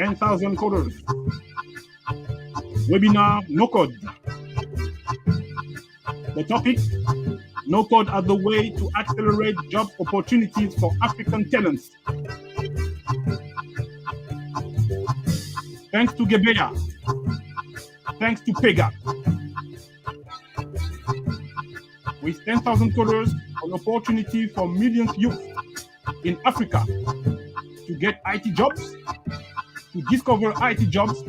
10,000 coders. Webinar No Code. The topic: No Code as the way to accelerate job opportunities for African talents. Thanks to Gebeya. Thanks to Pega. With 10,000 coders, an opportunity for millions of youth in Africa to get IT jobs, to discover IT jobs.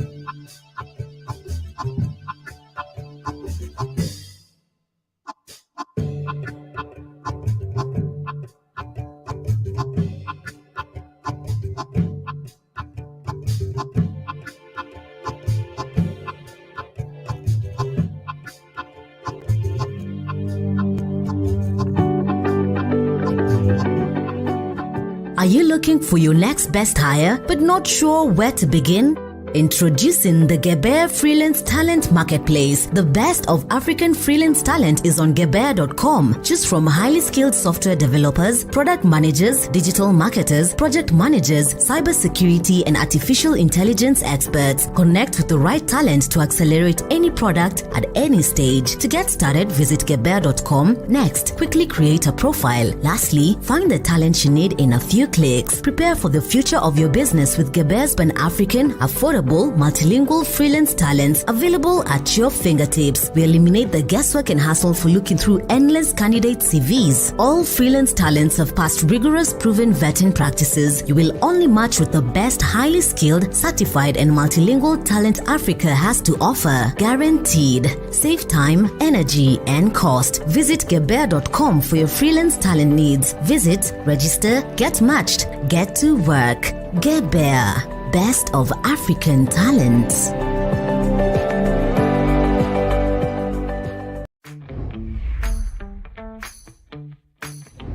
Are you looking for your next best hire but not sure where to begin? Introducing the Gebeya Freelance Talent Marketplace. The best of African freelance talent is on Gebeya.com. Choose from highly skilled software developers, product managers, digital marketers, project managers, cybersecurity and artificial intelligence experts. Connect with the right talent to accelerate any product at any stage. To get started, visit Gebeya.com. Next, quickly create a profile. Lastly, find the talent you need in a few clicks. Prepare for the future of your business with Gebeya's Pan-African, affordable, multilingual freelance talents available at your fingertips. We eliminate the guesswork and hassle for looking through endless candidate CVs. All freelance talents have passed rigorous proven vetting practices. You will only match with the best highly skilled, certified and multilingual talent Africa has to offer. Guaranteed. Save time, energy and cost. Visit Gebeya.com for your freelance talent needs. Visit, register, get matched, get to work. Gebeya. Best of African talents.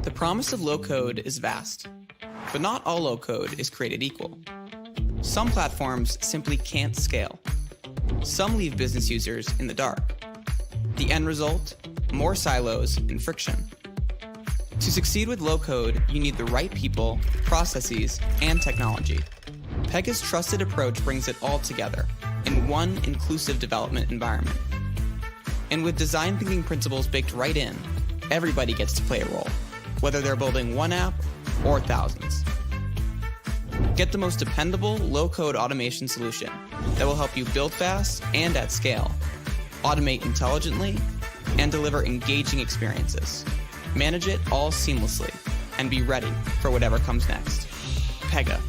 The promise of low-code is vast, but not all low-code is created equal. Some platforms simply can't scale. Some leave business users in the dark. The end result? More silos and friction. To succeed with low-code, you need the right people, processes, and technology. Pega's trusted approach brings it all together in one inclusive development environment. And with design thinking principles baked right in, everybody gets to play a role, whether they're building one app or thousands. Get the most dependable, low-code automation solution that will help you build fast and at scale, automate intelligently, and deliver engaging experiences. Manage it all seamlessly and be ready for whatever comes next. Pega.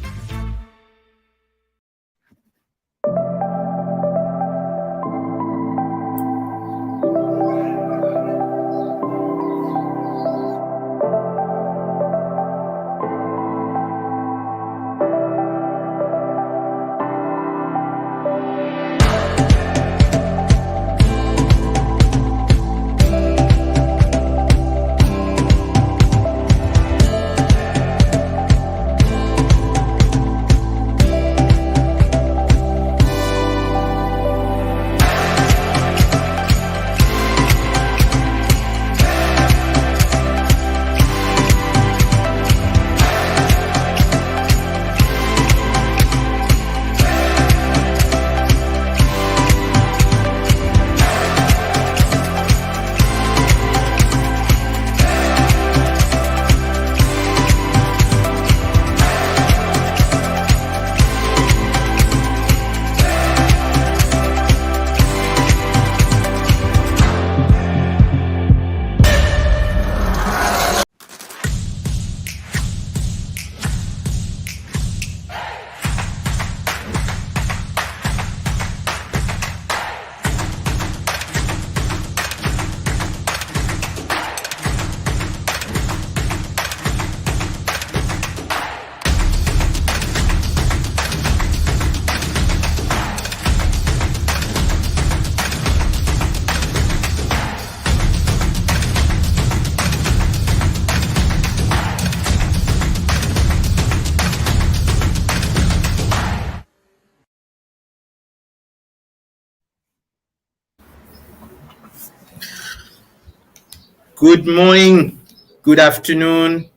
Good morning, good afternoon,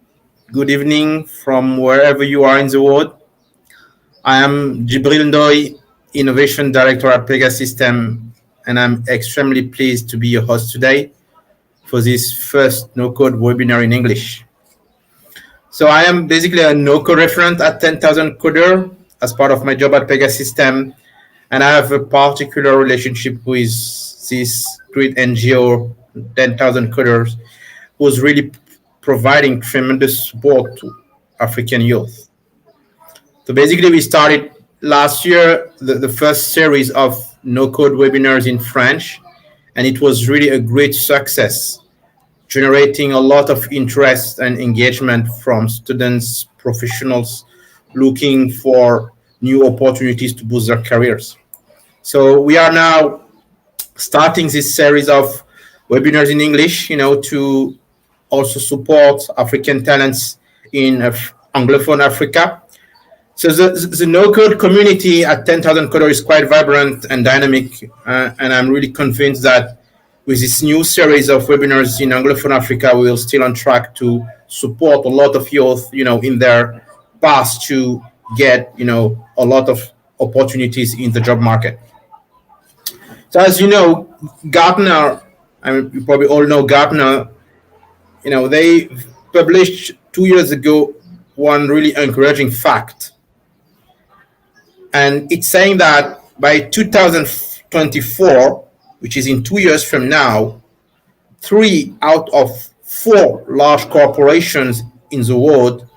good evening from wherever you are in the world. I am Djibril Ndoye, Innovation Director at Pegasystems, and I'm extremely pleased to be your host today for this first no-code webinar in English. So I am basically a no-code referent at 10,000 Codeurs as part of my job at Pegasystems, and I have a particular relationship with this great NGO, 10,000 Codeurs, who's really providing tremendous support to African youth. So basically, we started last year the first series of no-code webinars in French, and it was really a great success, generating a lot of interest and engagement from students, professionals looking for new opportunities to boost their careers. So we are now starting this series of webinars in English, to also support African talents in Anglophone Africa. So the no-code community at 10,000 Codeurs is quite vibrant and dynamic, and I'm really convinced that with this new series of webinars in Anglophone Africa, we're still on track to support a lot of youth, in their path to get, a lot of opportunities in the job market. So as you know, Gartner, you probably all know Gartner, they published 2 years ago one really encouraging fact. And it's saying that by 2024, which is in 2 years from now, 3 out of 4 large corporations in the world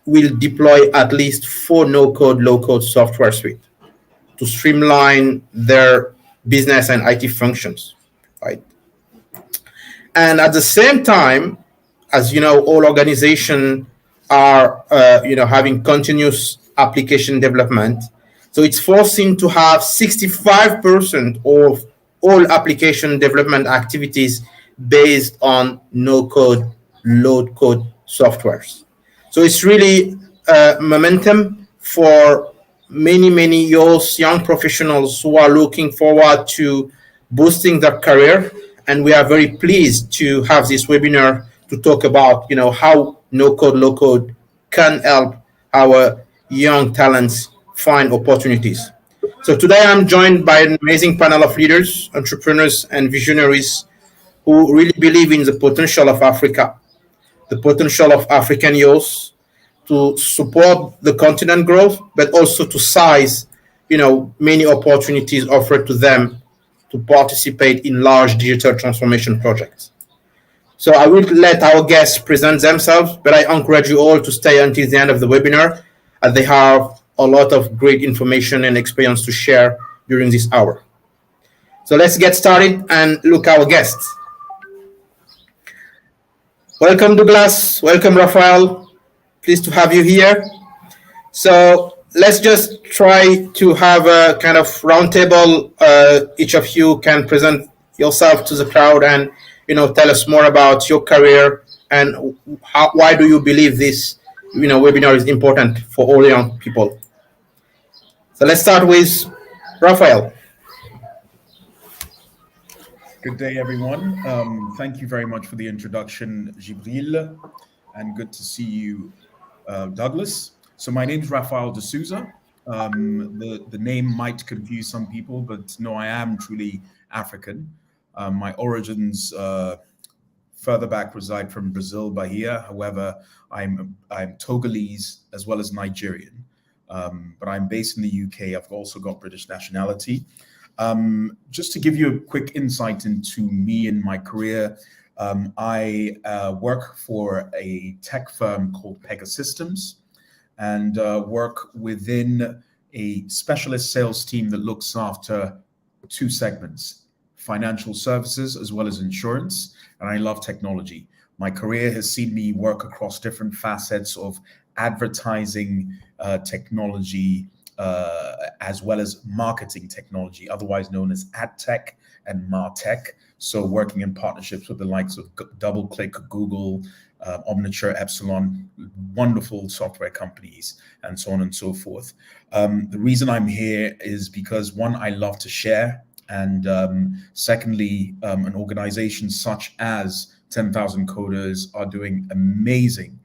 will deploy at least 4 no-code, low-code software suite to streamline their business and IT functions, right? And at the same time, as you know, all organizations are, having continuous application development. So it's forcing to have 65% of all application development activities based on no-code, low-code softwares. So it's really momentum for many young professionals who are looking forward to boosting their career. And we are very pleased to have this webinar to talk about, how no-code, low-code can help our young talents find opportunities. So today I'm joined by an amazing panel of leaders, entrepreneurs, and visionaries who really believe in the potential of Africa, the potential of African youth to support the continent growth, but also to seize, many opportunities offered to them to participate in large digital transformation projects. So I will let our guests present themselves, but I encourage you all to stay until the end of the webinar, as they have a lot of great information and experience to share during this hour. So let's get started and look at our guests. Welcome, Douglas. Welcome, Raphael. Pleased to have you here. So let's just try to have a kind of roundtable. Each of you can present yourself to the crowd and, tell us more about your career and why do you believe this, webinar is important for all young people. So let's start with Raphael. Good day, everyone. Thank you very much for the introduction, Djibril, and good to see you, Douglas. So my name is Raphael de Souza. The name might confuse some people, but no, I am truly African. My origins further back reside from Brazil, Bahia. However, I'm Togolese as well as Nigerian. But I'm based in the UK. I've also got British nationality. Just to give you a quick insight into me and my career, I work for a tech firm called Pegasystems and work within a specialist sales team that looks after 2 segments, financial services as well as insurance, and I love technology. My career has seen me work across different facets of advertising technology, as well as marketing technology, otherwise known as ad tech and martech. So working in partnerships with the likes of DoubleClick, Google, Omniture, Epsilon, wonderful software companies, and so on and so forth. The reason I'm here is because, one, I love to share, and secondly, an organization such as 10,000 Codeurs are doing amazing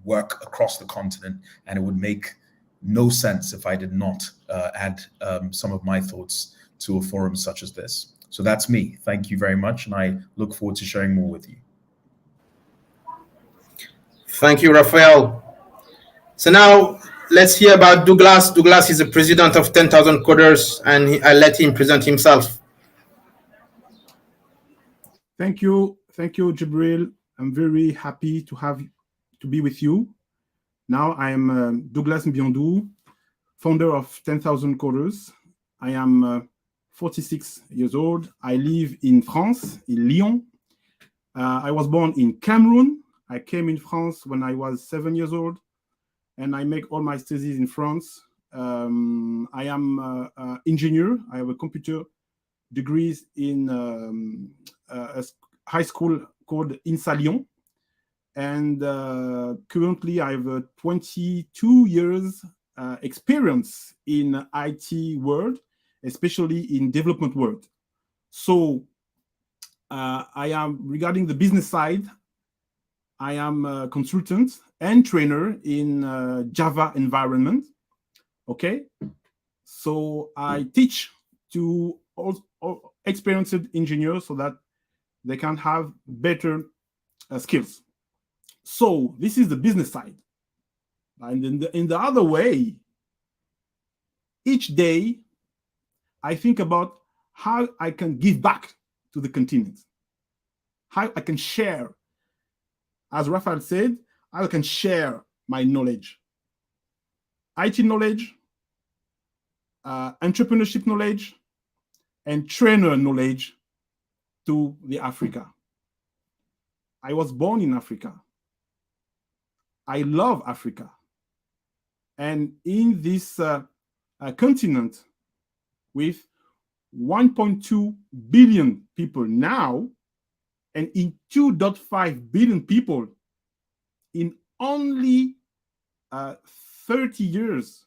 work across the continent, and it would make no sense if I did not add some of my thoughts to a forum such as this. So that's me. Thank you very much, and I look forward to sharing more with you. Thank you, Raphael. So now let's hear about Douglas. Douglas is the president of 10,000 Codeurs, and I'll let him present himself. Thank you, Djibril. I'm very happy to be with you. Now I am Douglas Mbiandou, founder of 10,000 Codeurs. I am 46 years old. I live in France, in Lyon. I was born in Cameroon. I came in France when I was 7 years old, and I make all my studies in France. I am an engineer. I have a computer degrees in a high school called INSA Lyon. And currently I have 22 years experience in IT world, especially in development world. So I am, regarding the business side, I am a consultant and trainer in Java environment. Okay, so I teach to all experienced engineers so that they can have better skills. So this is the business side. And in the other way, each day I think about how I can give back to the continent, how I can share. As Raphael said, I can share my knowledge, IT knowledge, entrepreneurship knowledge, and trainer knowledge to the Africa. I was born in Africa. I love Africa. And in this continent with 1.2 billion people now, and in 2.5 billion people in only 30 years,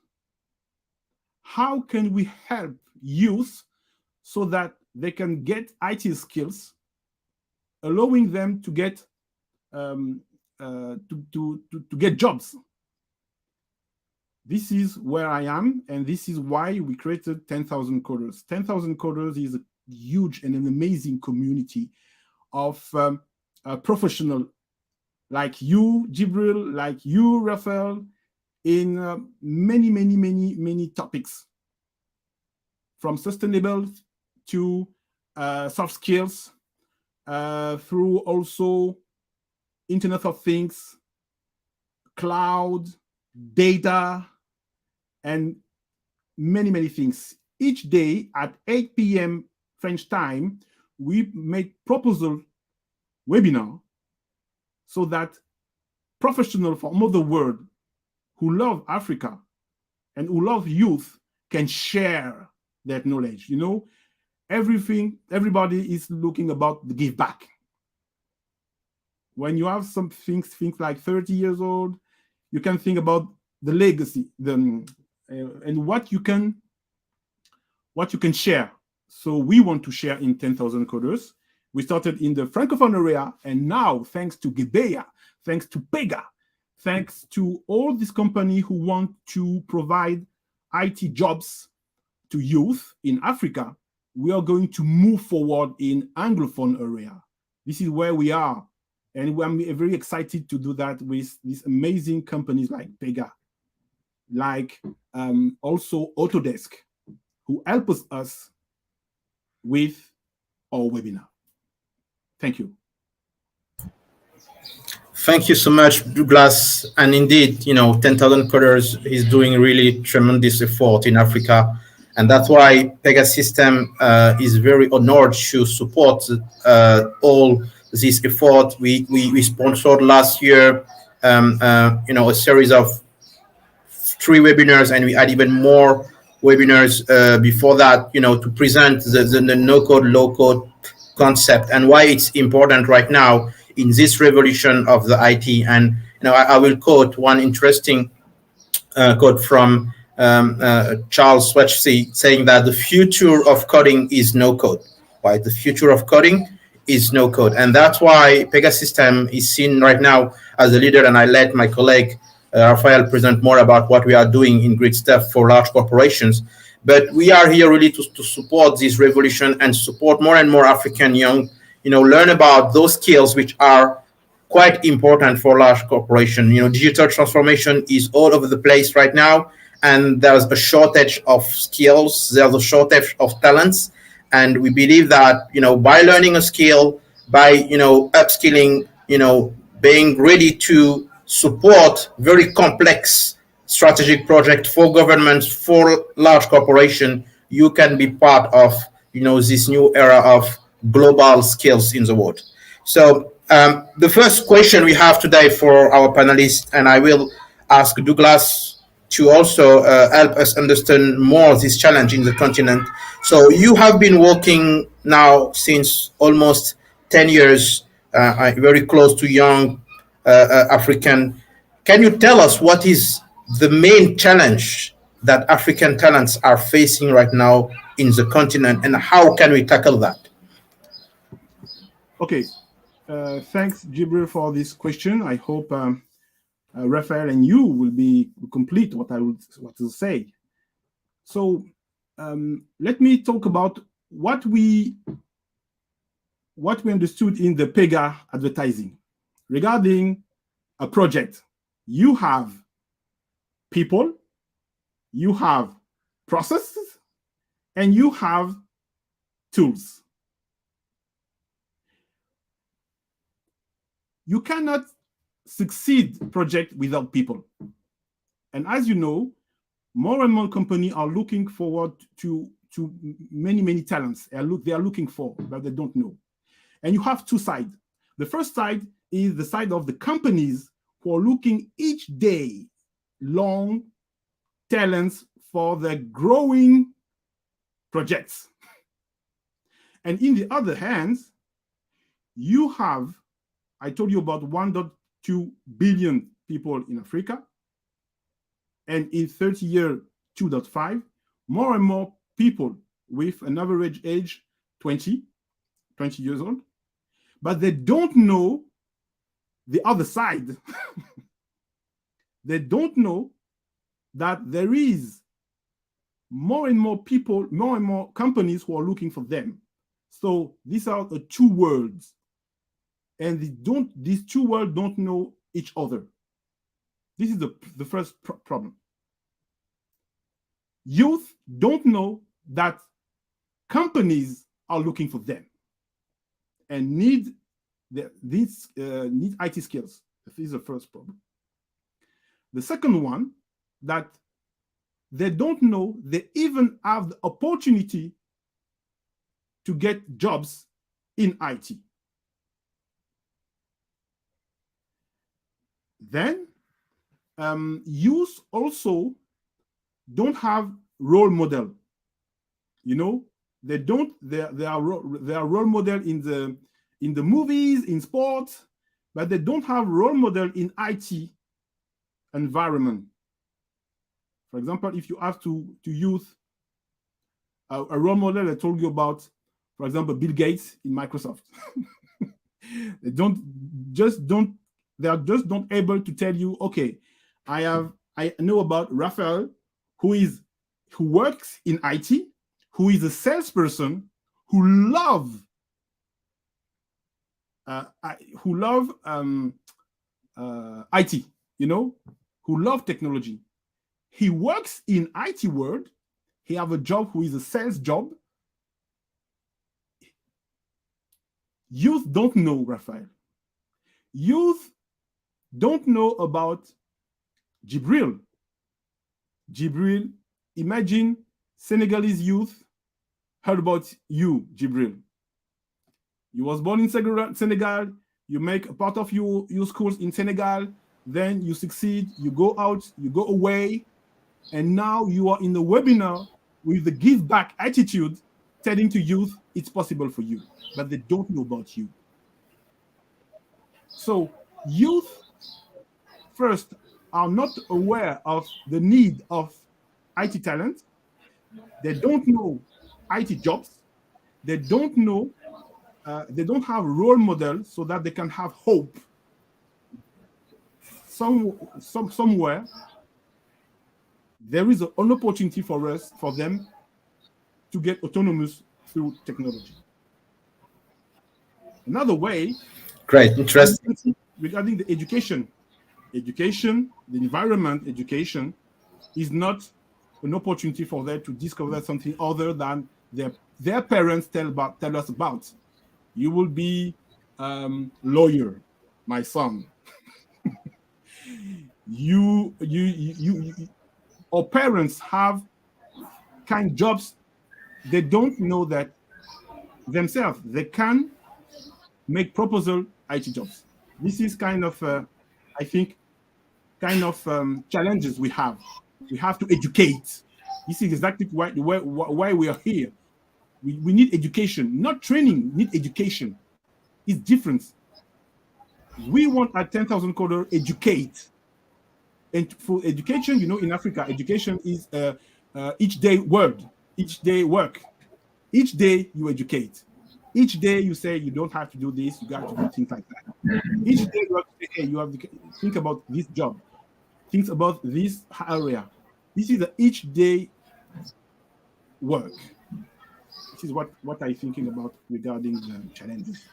how can we help youth so that they can get IT skills, allowing them to get get jobs? This is where I am, and this is why we created 10,000 Codeurs. 10,000 Codeurs is a huge and an amazing community of professionals like you, Djibril, like you, Raphael, in many topics, from sustainable to soft skills, through also Internet of Things, cloud, data, and many things. Each day at 8 p.m. French time, we make proposal webinar so that professionals from all the world who love Africa and who love youth can share that knowledge. You know, everybody is looking about the give back. When you have some things like 30 years old, you can think about the legacy, and what you can share. So we want to share in 10,000 Codeurs. We started in the Francophone area, and now, thanks to Gebeya, thanks to Pega, thanks to all these companies who want to provide IT jobs to youth in Africa, we are going to move forward in Anglophone area. This is where we are. And I'm very excited to do that with these amazing companies like Pega, like also Autodesk, who help us with our webinar. Thank you. Thank you so much, Douglas. And indeed, 10,000 Codeurs is doing really tremendous effort in Africa. And that's why Pegasystems is very honored to support all this effort. We sponsored last year, a series of 3 webinars, and we had even more webinars before that, to present the no-code, low-code concept and why it's important right now in this revolution of the IT. And I will quote one interesting quote from Charles Schweitzer saying that the future of coding is no code. Right? The future of coding is no code. And that's why Pegasystems is seen right now as a leader. And I let my colleague Raphael present more about what we are doing in great stuff for large corporations. But we are here really to support this revolution and support more and more African young, learn about those skills which are quite important for large corporation. Digital transformation is all over the place right now, and there's a shortage of skills, there's a shortage of talents. And we believe that, by learning a skill, by, upskilling, being ready to support very complex strategic project for governments, for large corporation, you can be part of, this new era of global skills in the world. So the first question we have today for our panelists, and I will ask Douglas to also help us understand more this challenge in the continent. So you have been working now since almost 10 years, very close to young African. Can you tell us what is the main challenge that African talents are facing right now in the continent, and how can we tackle that? Okay, thanks, Djibril, for this question. I hope Raphael and you will complete what I would say. So let me talk about what we understood in the Pega advertising regarding a project. You have people, you have processes, and you have tools. You cannot succeed project without people. And as you know, more and more companies are looking forward to many talents. They are looking for, but they don't know. And you have two sides. The first side is the side of the companies who are looking each day long talents for the growing projects. And in the other hands, you have, I told you about 1.2 billion people in Africa, and in 30 years, 2.5, more and more people with an average age 20 years old, but they don't know the other side. They don't know that there is more and more people, more and more companies who are looking for them. So these are the two worlds. And these two worlds don't know each other. This is the first problem. Youth don't know that companies are looking for them and need IT skills. This is the first problem. The second one, that they don't know they even have the opportunity to get jobs in IT. Then youth also don't have role model. They are role model in the movies, in sports, but they don't have role model in IT environment. For example, if you have to use a role model I told you about, for example, Bill Gates in Microsoft, they just don't able to tell you, okay, I know about Raphael, who works in IT, who is a salesperson, who love IT, who love technology. He works in IT world. He have a job who is a sales job. Youth don't know Raphael. Youth don't know about Djibril. Djibril, imagine Senegalese youth heard about you, Djibril. You was born in Senegal, you make a part of your schools in Senegal, then you succeed, you go out, you go away, and now you are in the webinar with the give back attitude, telling to youth it's possible for you, but they don't know about you. So youth first are not aware of the need of IT talent. They don't know IT jobs. They don't know they don't have role models so that they can have hope. Somewhere, there is an opportunity for them to get autonomous through technology. Another way, great, interesting, regarding the education, the environment education is not an opportunity for them to discover something other than their parents tell us about. You will be lawyer, my son. Our parents have kind jobs. They don't know that themselves. They can make proposal IT jobs. This is kind of, I think, challenges we have. We have to educate. This is exactly why we are here. We need education, not training. We need education. It's different. We want at 10,000 Codeurs educate. And for education, in Africa, education is each day work. Each day you educate. Each day you say you don't have to do this, you got to do things like that. Each day you have to say, hey, you have to think about this job, think about this area. This is the each day work. This is what I'm thinking about regarding the challenges.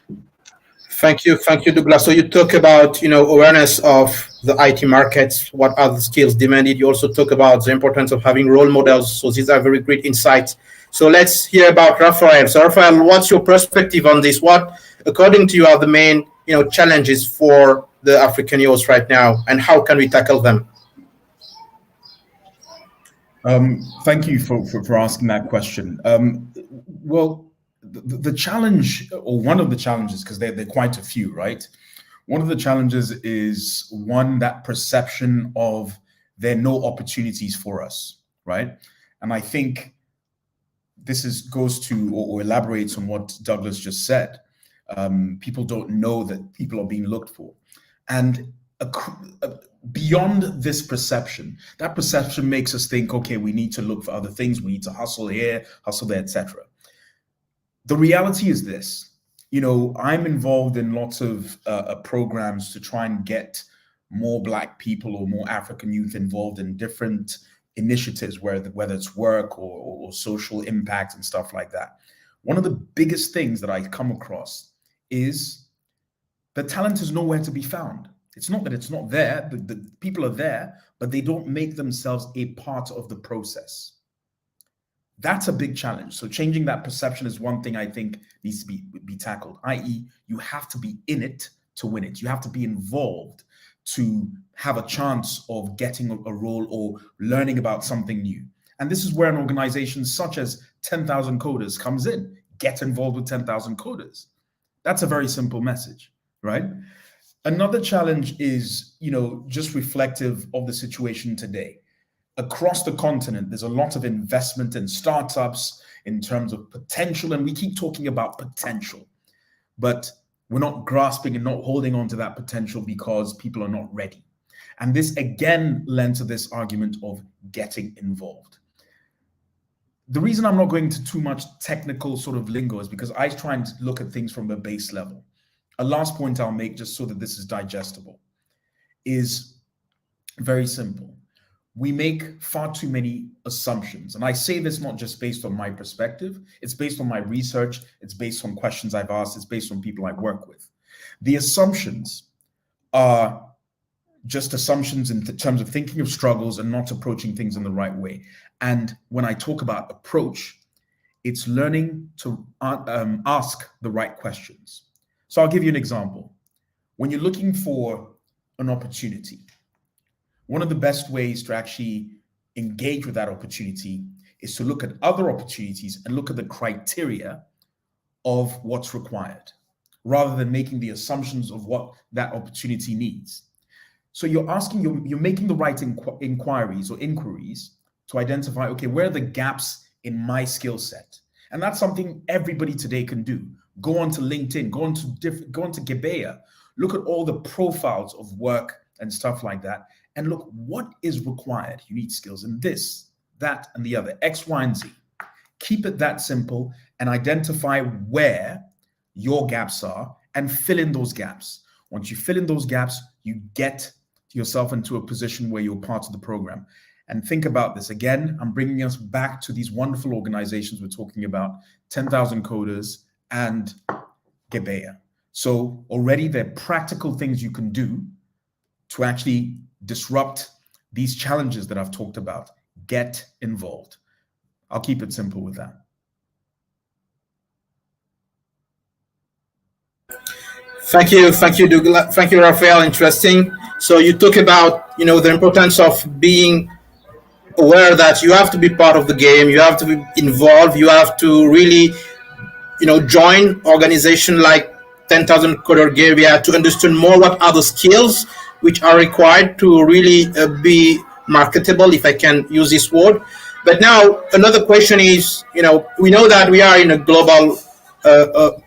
Thank you, Douglas. So you talk about awareness of the IT markets, what are the skills demanded. You also talk about the importance of having role models. So these are very great insights. So let's hear about Raphael. So Raphael, what's your perspective on this? What, according to you, are the main challenges for the African youth right now, and how can we tackle them? Thank you for asking that question. Well, the challenge, or one of the challenges, because they're quite a few, right? One of the challenges is that perception of there are no opportunities for us, right? And I think this goes to or elaborates on what Douglas just said. People don't know that people are being looked for. And beyond this perception, that perception makes us think, okay, we need to look for other things. We need to hustle here, hustle there, etc. The reality is this, I'm involved in lots of programs to try and get more Black people or more African youth involved in different initiatives, whether it's work or social impact and stuff like that. One of the biggest things that I come across is the talent is nowhere to be found. It's not that it's not there, the people are there, but they don't make themselves a part of the process. That's a big challenge. So changing that perception is one thing I think needs to be tackled, i.e. you have to be in it to win it. You have to be involved to have a chance of getting a role or learning about something new. And this is where an organization such as 10,000 Codeurs comes in. Get involved with 10,000 Codeurs. That's a very simple message, right? Another challenge is, just reflective of the situation today. Across the continent, there's a lot of investment in startups in terms of potential, and we keep talking about potential, but we're not grasping and not holding on to that potential because people are not ready. And this again lends to this argument of getting involved. The reason I'm not going to too much technical sort of lingo is because I try and look at things from a base level. A last point I'll make, just so that this is digestible, is very simple. We make far too many assumptions. And I say this not just based on my perspective, it's based on my research, it's based on questions I've asked, it's based on people I work with. The assumptions are just assumptions in terms of thinking of struggles and not approaching things in the right way. And when I talk about approach, it's learning to ask the right questions. So I'll give you an example. When you're looking for an opportunity, one of the best ways to actually engage with that opportunity is to look at other opportunities and look at the criteria of what's required, rather than making the assumptions of what that opportunity needs. So you're making the right inquiries to identify, okay, where are the gaps in my skill set? And that's something everybody today can do. Go onto LinkedIn, go onto Gebeya, look at all the profiles of work and stuff like that, and look what is required. You need skills in this, that, and the other, X, Y, and Z. Keep it that simple and identify where your gaps are and fill in those gaps. Once you fill in those gaps, you get yourself into a position where you're part of the program. And think about this. Again, I'm bringing us back to these wonderful organizations we're talking about, 10,000 Codeurs and Gebeya. So already there are practical things you can do to actually disrupt these challenges that I've talked about. Get involved. I'll keep it simple with that. Thank you, Douglas. Thank you, Raphael. Interesting. So you talk about, the importance of being aware that you have to be part of the game, you have to be involved, you have to really, join organization like 10,000 Coder Gebeya to understand more what are the skills which are required to really be marketable, if I can use this word. But now another question is, we know that we are in a global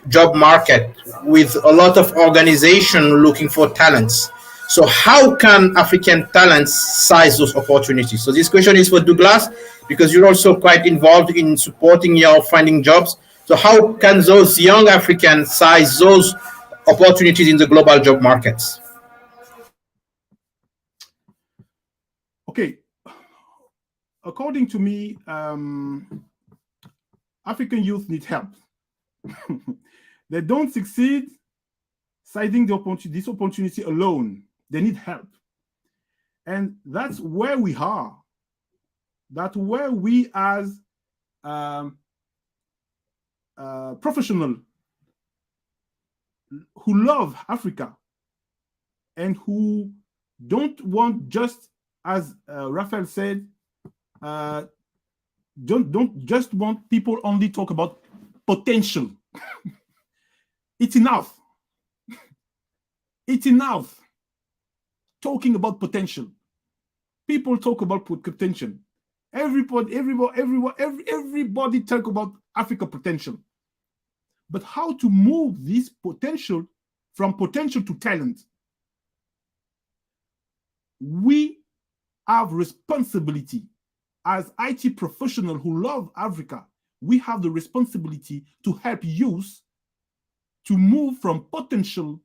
job market with a lot of organizations looking for talents. So how can African talents size those opportunities? So this question is for Douglas, because you're also quite involved in supporting your finding jobs. So how can those young Africans size those opportunities in the global job markets? Okay. According to me, African youth need help. They don't succeed sizing this opportunity alone. They need help. And that's where we are. That's where we as professionals who love Africa and who don't want, just as Raphael said, don't just want people only talk about potential. It's enough. It's enough talking about potential. People talk about potential. Everybody talk about Africa potential. But how to move this potential from potential to talent? We have responsibility as IT professionals who love Africa. We have the responsibility to help youth to move from potential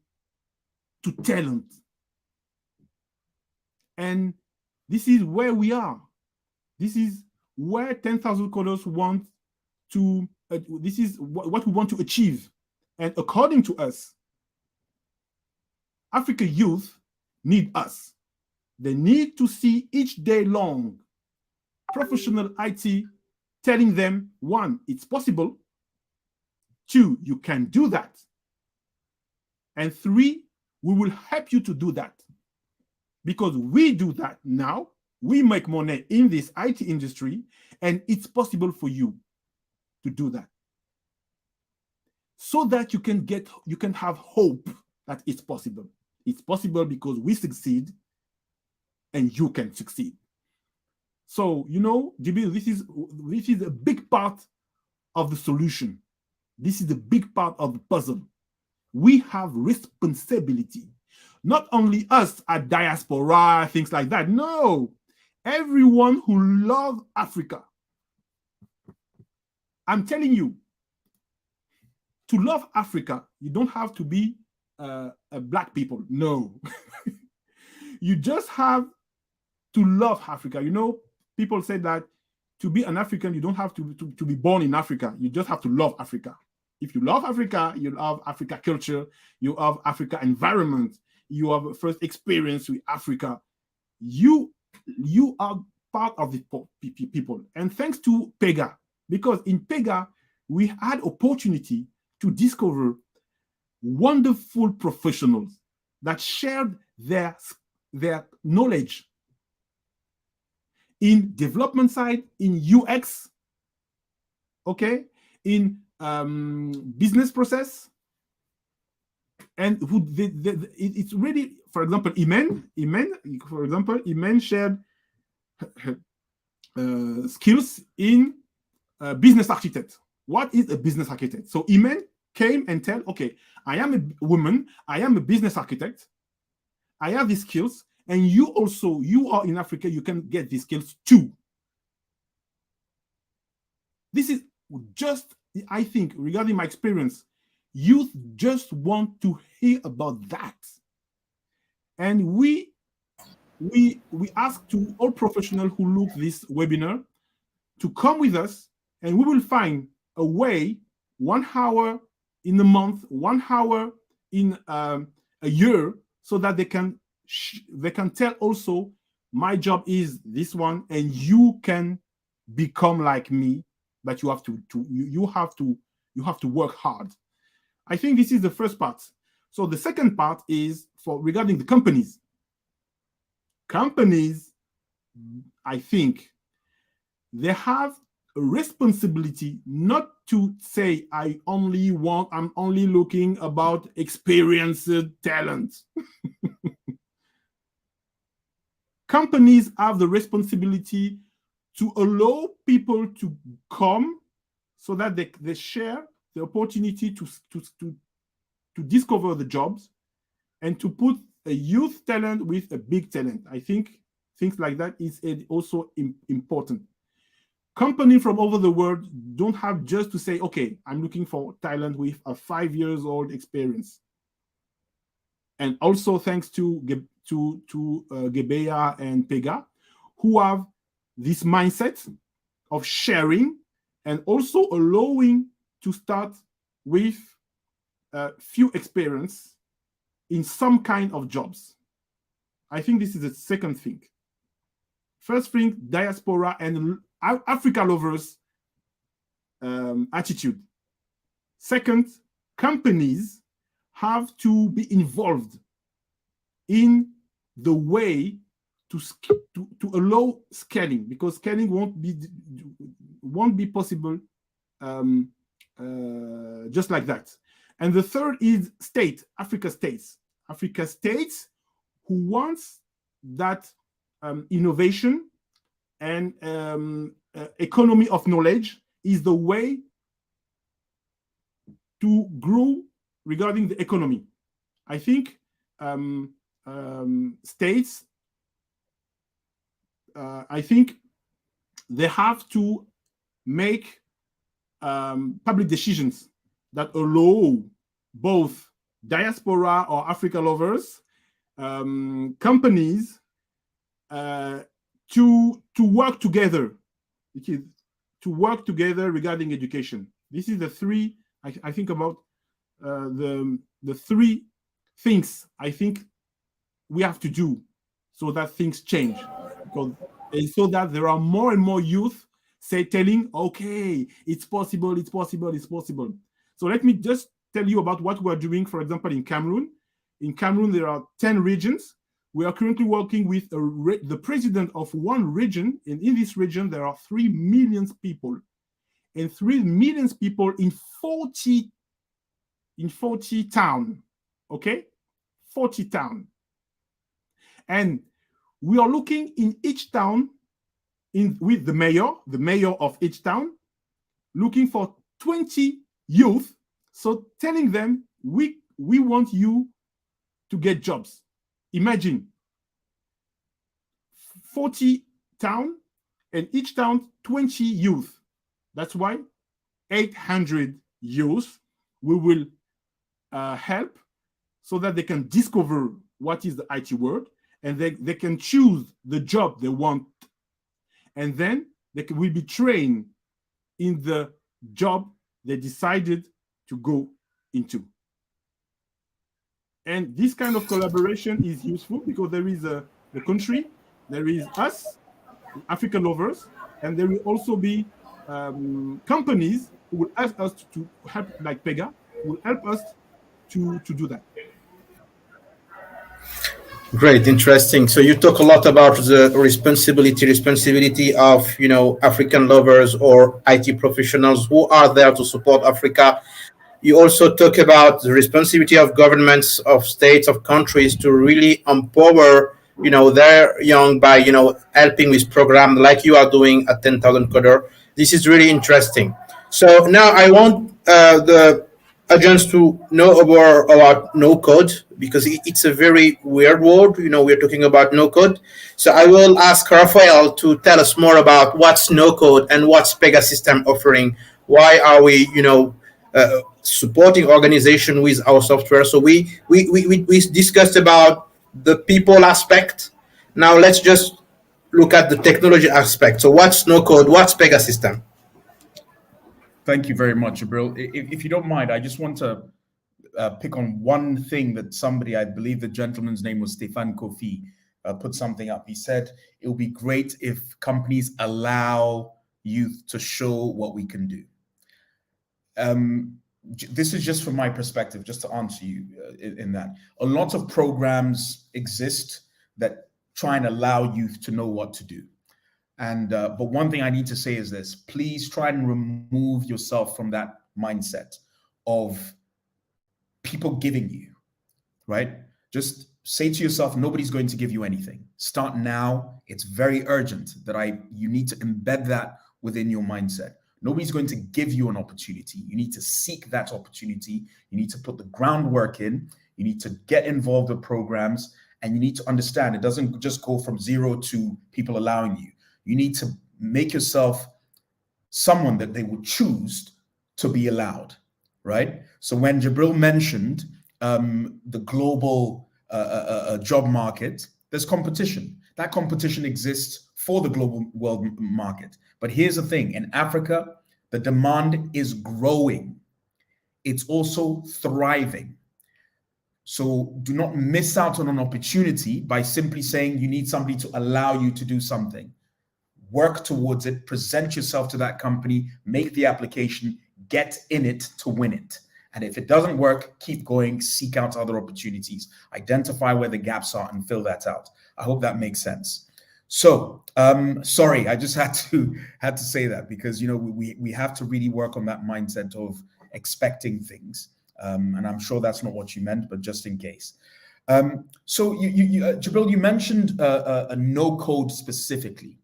to talent. And this is where we are. This is where 10,000 Codeurs want to, this is what we want to achieve. And according to us, African youth need us. They need to see each day long professional IT telling them, one, it's possible. Two, you can do that. And three, we will help you to do that. Because we do that now, we make money in this IT industry, and it's possible for you to do that. So that you can have hope that it's possible. It's possible because we succeed, and you can succeed. So, Djibril, this is a big part of the solution. This is a big part of the puzzle. We have responsibility. Not only us at diaspora, things like that. No, everyone who loves Africa. I'm telling you, to love Africa, you don't have to be a black people. No. You just have to love Africa. People say that to be an African, you don't have to be born in Africa. You just have to love Africa. If you love Africa, you love Africa culture, you love Africa environment, you have a first experience with Africa, you are part of the people. And thanks to Pega, because in Pega, we had opportunity to discover wonderful professionals that shared their knowledge in development side, in UX, okay, in business process, and it's really, for example, Imen shared skills in business architect. What is a business architect? So Imen came and tell, okay, I am a woman, I am a business architect, I have these skills, and you are in Africa, you can get these skills too. This is just, I think, regarding my experience, youth just want to hear about that. And we ask to all professionals who look this webinar to come with us, and we will find a way, 1 hour in a month, 1 hour in a year, so that they can tell also, my job is this one, and you can become like me, but you have to work hard. I think this is the first part. So the second part is regarding the companies. Companies, I think, they have a responsibility not to say, I'm only looking about experienced talent. Companies have the responsibility to allow people to come so that they share the opportunity to discover the jobs and to put a youth talent with a big talent. I think things like that is also important. Companies from over the world don't have just to say, okay, I'm looking for talent with a 5-year-old experience. And also thanks to Gebeya and Pega, who have this mindset of sharing and also allowing to start with few experience in some kind of jobs. I think this is the second thing. First thing, diaspora and Africa lovers attitude. Second, companies have to be involved in the way to allow scaling, because scaling won't be possible just like that. And the third is Africa states who wants that innovation and economy of knowledge is the way to grow regarding the economy. I think states, I think they have to make public decisions that allow both diaspora or Africa lovers, companies, to work together, regarding education. This is the three, I think about the three things I think we have to do so that things change, so that there are more and more youth telling, okay, it's possible. So let me just tell you about what we're doing, for example, in Cameroon. In Cameroon, there are 10 regions. We are currently working with the president of one region, and in this region, there are 3 million people, and 3 million people in 40 towns, okay? 40 towns. And we are looking in each town with the mayor of each town, looking for 20 youth, so telling them, we want you to get jobs. Imagine 40 towns, and each town 20 youth. That's why 800 youth we will help so that they can discover what is the IT world, and they can choose the job they want. And then they will be trained in the job they decided to go into. And this kind of collaboration is useful because there is the country, there is us, African lovers, and there will also be companies who will ask us to help, like Pega, will help us to do that. Great, interesting. So you talk a lot about the responsibility of, African lovers or IT professionals who are there to support Africa. You also talk about the responsibility of governments, of states, of countries to really empower, their young by, helping with programs like you are doing at 10,000 Codeurs. This is really interesting. So now I want the audience to know about no code, because it's a very weird word. We're talking about no code. So I will ask Raphael to tell us more about what's no code and what's Pegasystems offering. Why are we, supporting organization with our software. So we discussed about the people aspect. Now let's just look at the technology aspect. So what's no code? What's Pegasystem? Thank you very much, Djibril. If you don't mind, I just want to pick on one thing that somebody, I believe the gentleman's name was Stéphane Kofi, put something up. He said, it would be great if companies allow youth to show what we can do. This is just from my perspective, just to answer you in that. A lot of programs exist that try and allow youth to know what to do. And but one thing I need to say is this: please try and remove yourself from that mindset of people giving you, right? Just say to yourself, nobody's going to give you anything. Start now. It's very urgent that you need to embed that within your mindset. Nobody's going to give you an opportunity. You need to seek that opportunity. You need to put the groundwork in. You need to get involved with programs, and you need to understand it doesn't just go from zero to people allowing you. You need to make yourself someone that they would choose to be allowed, right? So when Djibril mentioned the global job market, there's competition. That competition exists for the global world market. But here's the thing: in Africa, the demand is growing. It's also thriving. So do not miss out on an opportunity by simply saying you need somebody to allow you to do something. Work towards it, present yourself to that company, make the application, get in it to win it. And if it doesn't work, keep going, seek out other opportunities, identify where the gaps are and fill that out. I hope that makes sense. So, sorry, I just had to say that because, you know, we have to really work on that mindset of expecting things. And I'm sure that's not what you meant, but just in case. So Djibril, you mentioned a no code specifically.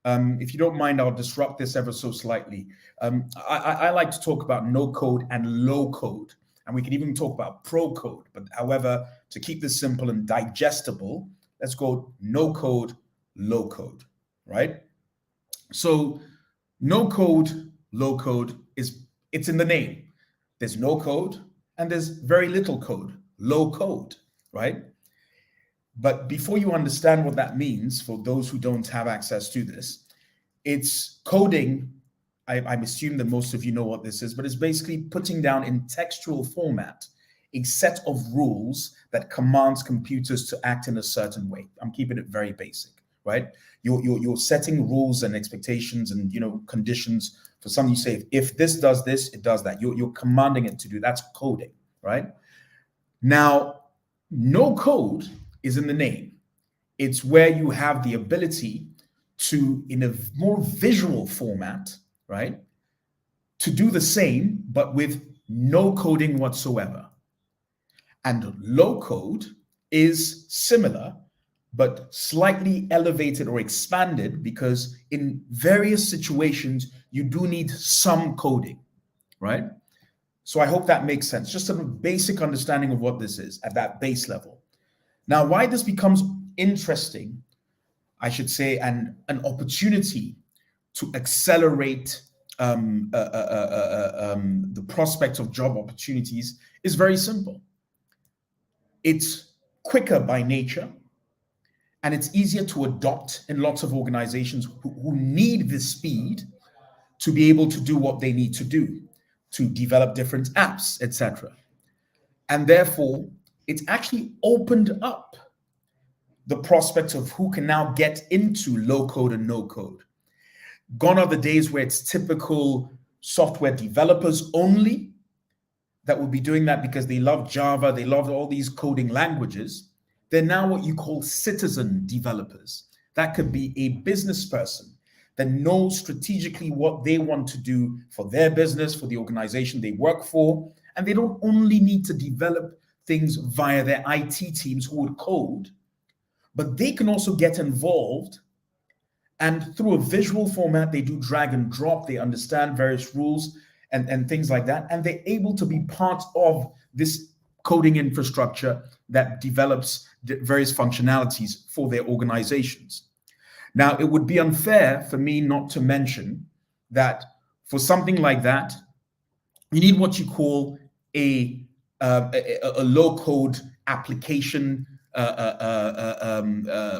If you don't mind, I'll disrupt this ever so slightly. I like to talk about no code and low code, and we can even talk about pro code. But however, to keep this simple and digestible, let's go no code, low code, right? So no code, low code it's in the name. There's no code and there's very little code, low code, right? But before you understand what that means, for those who don't have access to this, it's coding. I'm assuming that most of you know what this is, but it's basically putting down in textual format a set of rules that commands computers to act in a certain way. I'm keeping it very basic, right? You're setting rules and expectations and, you know, conditions for something. You say, if this does this, it does that. You're commanding it to do. That's coding, right? Now, no code is in the name. It's where you have the ability to, in a more visual format, right, to do the same, but with no coding whatsoever. And low code is similar, but slightly elevated or expanded because in various situations, you do need some coding, right? So I hope that makes sense. Just a basic understanding of what this is at that base level. Now, why this becomes interesting, I should say, and an opportunity to accelerate the prospect of job opportunities is very simple. It's quicker by nature, and it's easier to adopt in lots of organizations who need the speed to be able to do what they need to do, to develop different apps, etc. And therefore, it's actually opened up the prospect of who can now get into low code and no code. Gone are the days where it's typical software developers only that will be doing that because they love Java, they love all these coding languages. They're now what you call citizen developers. That could be a business person that knows strategically what they want to do for their business, for the organization they work for, and they don't only need to develop things via their IT teams who would code, but they can also get involved, and through a visual format, they do drag and drop, they understand various rules and things like that, and they're able to be part of this coding infrastructure that develops various functionalities for their organizations. Now, it would be unfair for me not to mention that for something like that, you need what you call a low-code application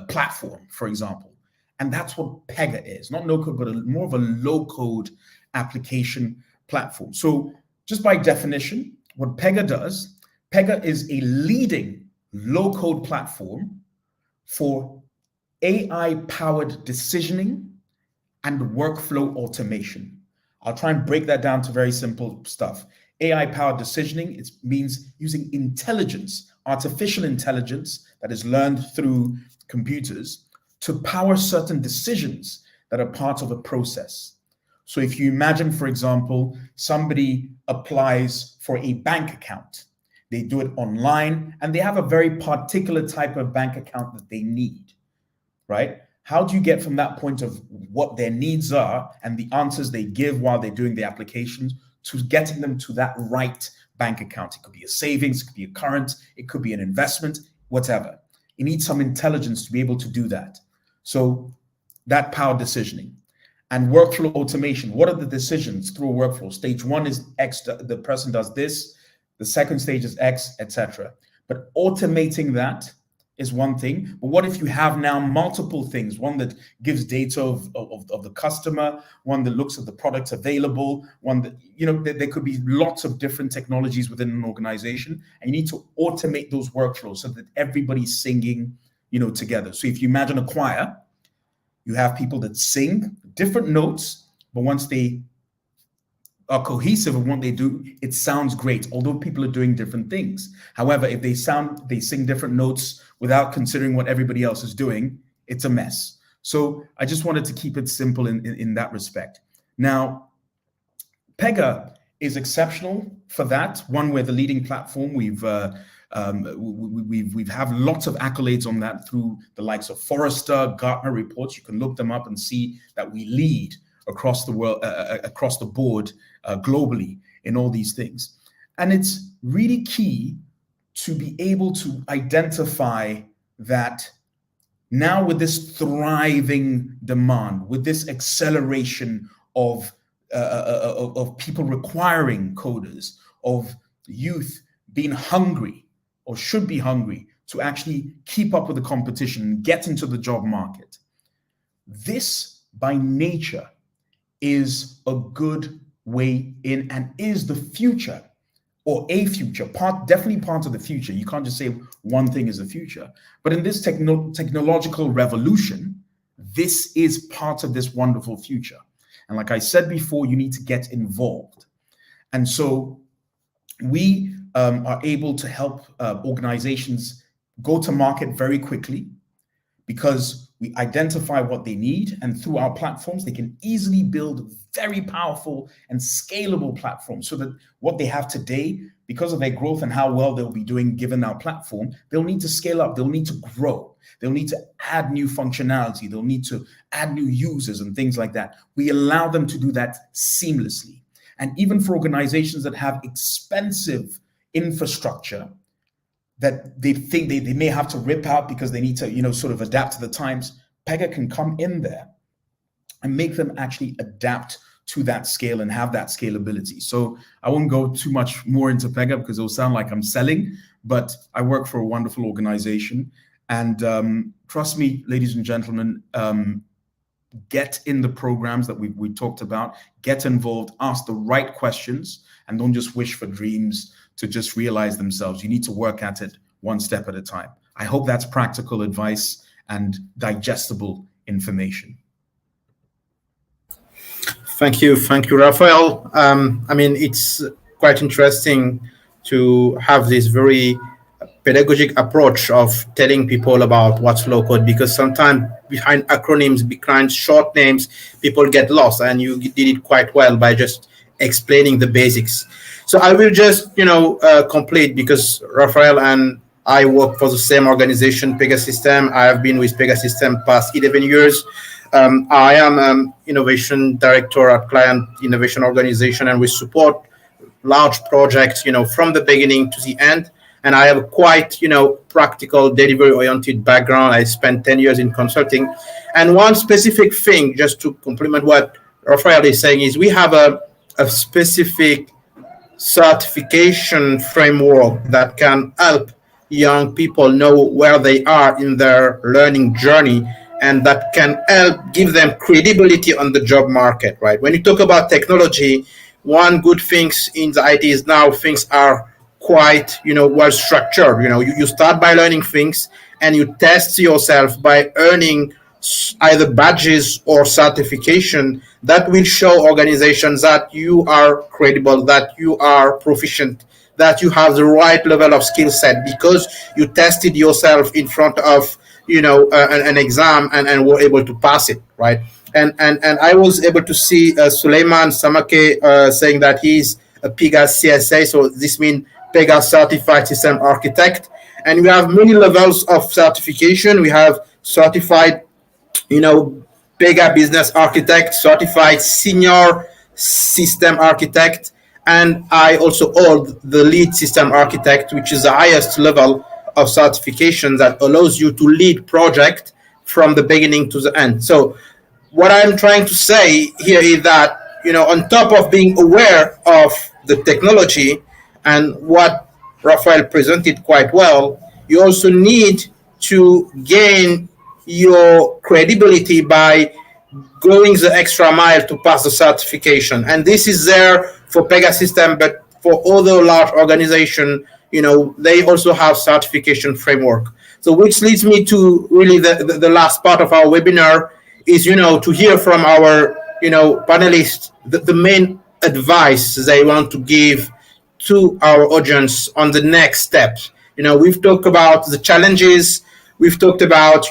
platform, for example. And that's what Pega is, not no-code, but more of a low-code application platform. So just by definition, what Pega does, Pega is a leading low-code platform for AI-powered decisioning and workflow automation. I'll try and break that down to very simple stuff. AI-powered decisioning, it means using intelligence, artificial intelligence that is learned through computers to power certain decisions that are part of a process. So if you imagine, for example, somebody applies for a bank account, they do it online, and they have a very particular type of bank account that they need, right? How do you get from that point of what their needs are and the answers they give while they're doing the applications to getting them to that right bank account? It could be a savings, it could be a current, it could be an investment, whatever. You need some intelligence to be able to do that. So that power decisioning. And workflow automation. What are the decisions through a workflow? Stage one is X, the person does this. The second stage is X, etc. But automating that is one thing. But what if you have now multiple things? One that gives data of the customer, one that looks at the products available, one that, there could be lots of different technologies within an organization, and you need to automate those workflows so that everybody's singing, together. So if you imagine a choir, you have people that sing different notes, but once they are cohesive in what they do, it sounds great, although people are doing different things. However, if they sing different notes without considering what everybody else is doing, it's a mess. So I just wanted to keep it simple in that respect. Now, Pega is exceptional for that. One, we're the leading platform. We've have lots of accolades on that through the likes of Forrester, Gartner reports. You can look them up and see that we lead across the world, across the board, globally in all these things. And it's really key to be able to identify that now with this thriving demand, with this acceleration of people requiring coders, of youth being hungry or should be hungry to actually keep up with the competition and get into the job market. This by nature is a good way in and is the future, or a future, definitely part of the future. You can't just say one thing is the future. But in this technological revolution, this is part of this wonderful future. And like I said before, you need to get involved. And so we are able to help organizations go to market very quickly because we identify what they need, and through our platforms, they can easily build very powerful and scalable platforms so that what they have today, because of their growth and how well they'll be doing given our platform, they'll need to scale up, they'll need to grow, they'll need to add new functionality, they'll need to add new users and things like that. We allow them to do that seamlessly. And even for organizations that have expensive infrastructure that they think they may have to rip out because they need to, sort of adapt to the times, Pega can come in there and make them actually adapt to that scale and have that scalability. So I won't go too much more into Pega because it'll sound like I'm selling, but I work for a wonderful organization. And trust me, ladies and gentlemen, get in the programs that we talked about, get involved, ask the right questions, and don't just wish for dreams to just realize themselves. You need to work at it one step at a time. I hope that's practical advice and digestible information. Thank you, Raphael. It's quite interesting to have this very pedagogic approach of telling people about what's low code, because sometimes behind acronyms, behind short names, people get lost, and you did it quite well by just explaining the basics. So I will just, complete, because Raphael and I work for the same organization, Pegasystems. I have been with Pegasystems past 11 years. I am innovation director at Client Innovation Organization, and we support large projects, from the beginning to the end. And I have a quite, practical, delivery-oriented background. I spent 10 years in consulting. And one specific thing, just to complement what Raphael is saying, is we have a specific certification framework that can help young people know where they are in their learning journey, and that can help give them credibility on the job market, right? When you talk about technology, one good things in the IT is now things are quite, well structured. You start by learning things, and you test yourself by earning either badges or certification that will show organizations that you are credible, that you are proficient, that you have the right level of skill set because you tested yourself in front of an exam, and were able to pass it, right? And I was able to see Suleiman Samake saying that he's a Pegasystems CSA, so this means Pega Certified System Architect. And we have many levels of certification. We have certified, Pega Business Architect, certified Senior System Architect, and I also hold the Lead System Architect, which is the highest level of certification that allows you to lead project from the beginning to the end. So what I'm trying to say here is that, on top of being aware of the technology and what Raphael presented quite well, you also need to gain your credibility by going the extra mile to pass the certification. And this is there for Pegasystems, but for other large organizations, they also have certification framework. So which leads me to really the last part of our webinar is, to hear from our, panelists, the main advice they want to give to our audience on the next steps. We've talked about the challenges. We've talked about,